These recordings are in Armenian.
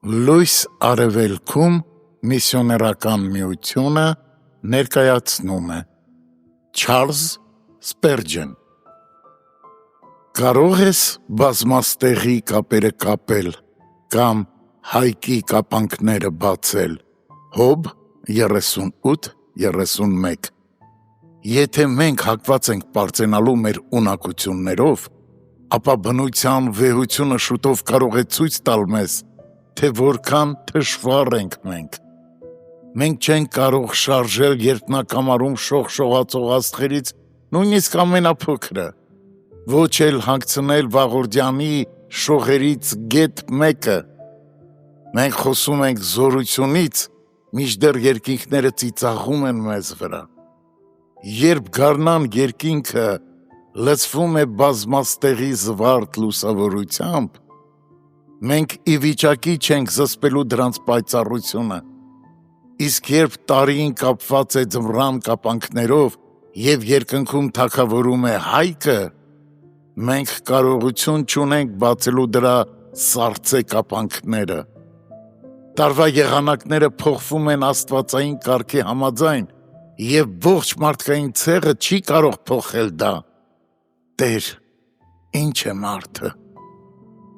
Լույս արևելքում միսիոներական միությունը ներկայացնում է Չարլզ Սպերջեն Կարող ես բազմաստեղի կապերը կապել կամ հայկի կապանքները բացել Հոբ 38-31 Եթե մենք հակված ենք պարծենալու մեր ունակություններով, ապա բնության վեհությունը շուտով կարող է ցույց տալ մեզ, թե որքան թշվառ ենք մենք։ Մենք չենք կարող շարժել երկնակամարում շողշողացող աստղերից նույնիսկ ամենափոքրը, ոչ էլ հանգցնել վաղորդյանի շողերից գեթ մեկը։ Մենք խոսում ենք զորությունից, մինչդեռ երկինքները ծիծաղում են մեզ վրա։ Երբ գարնան երկինքը լցվում է բազմաստեղի զվարթ լուսավորությամբ, մենք ի վիճակի չենք զսպելու դրանց պայծառությունը, իսկ երբ տարին կապված է ձմռան կապանքներով և երկնքում թագավորում է հայկը, մենք կարողություն չունենք բացելու դրա սառցե կապանքները։ Տարվա եղանակները փոխվում են աստվածային կարգի համաձայն, և ողջ մարդկային ցեղը չի կարող փոխել դա։ Տեր, ինչ է մարդը։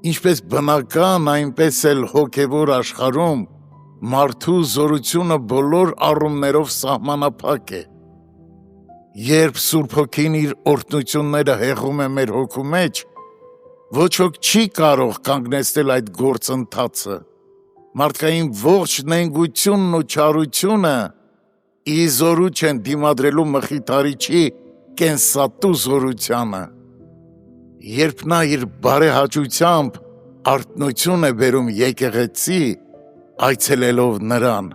Ինչպես բնական, այնպես էլ հոգևոր աշխարհում մարդու զորությունը բոլոր առումներով սահմանափակ է։ Երբ Սուրբ Հոգին իր օրհնությունները հեղում է մեր հոգու մեջ, ոչ ոք չի կարող կանգնեցնել այդ գործընթացը։ Մարդկային ողջ նենգությունն ու չարությունը ի զորու չեն դիմադրելու Մխիթարիչի կենսատու զորությանը։ Երբ նա իր բարեհաճությամբ արթնություն է բերում եկեղեցի, այցելելով նրան,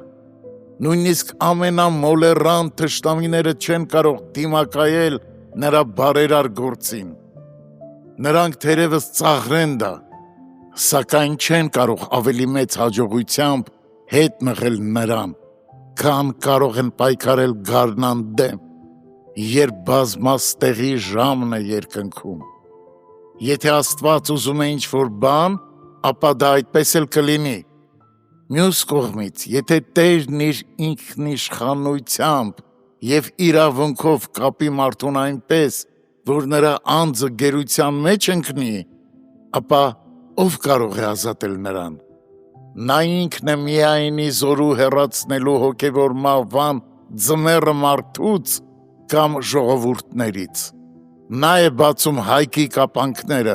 նույնիսկ ամենամոլեռան թշնամիները չեն կարող դիմակայել նրա բարերար գործին։ Նրանք թերևս ծաղրեն դա, սակայն չեն կարող ավելի մեծ հաջողությամբ հետ մղել նրան, քան կարող են պայքարել գարնան դեմ, երբ բազմաստեղի ժամն է երկնքում։ Եթե Աստված ուզում է ինչ-որ բան, ապա դա այդպես էլ կլինի։ Մյուս կողմից, եթե Տերն իր ինքնիշխանությամբ և իրավունքով կապի մարդուն այնպես, որ նրա անձը գերության մեջ ընկնի, ապա ով կարող է ազատել նրան։ Նա ինքն է միայնի զորու հեռացնելու հոգևոր մահվան ձմեռը մարդուց կամ ժողովուրդներից։ Նա է բացում հայկի կապանքները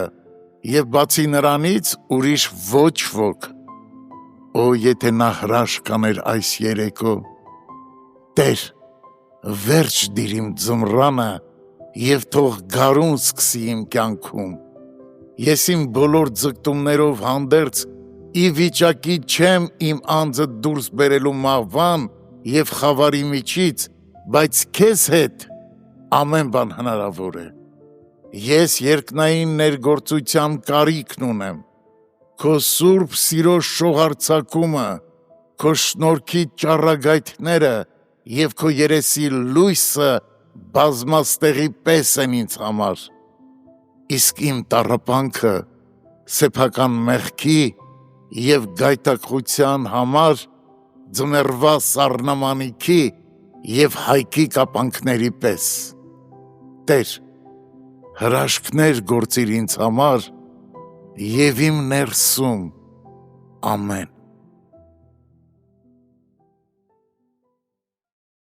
և բացի նրանից ուրիշ ոչ ոք։ Օ, եթե նա հրաշք աներ այս երեկո։ Տեր, վերջ դիր իմ ձմռանը և թող գարուն սկսի իմ կյանքում։ Ես իմ բոլոր ձգտումներով հանդերձ ի վիճակի չեմ իմ անձը դուրս բերելու մահվան և խավարի միջից, բայց քեզ հետ ամեն բան հնարավոր է։ Ես երկնային ներգործության կարիքն ունեմ, քո սուրբ սիրո շողարձակումը, քո շնորհքի ճառագայթները և քո երեսի լույսը բազմաստեղի պես են ինձ համար, իսկ իմ տառապանքը սեփական մեղքի և գայթակղության համար ձմեռվա սառնամանիքի և հայկի կապանքների պես։ Տեր, հրաշքներ գործիր ինձ համար և իմ ներսում։ Ամեն։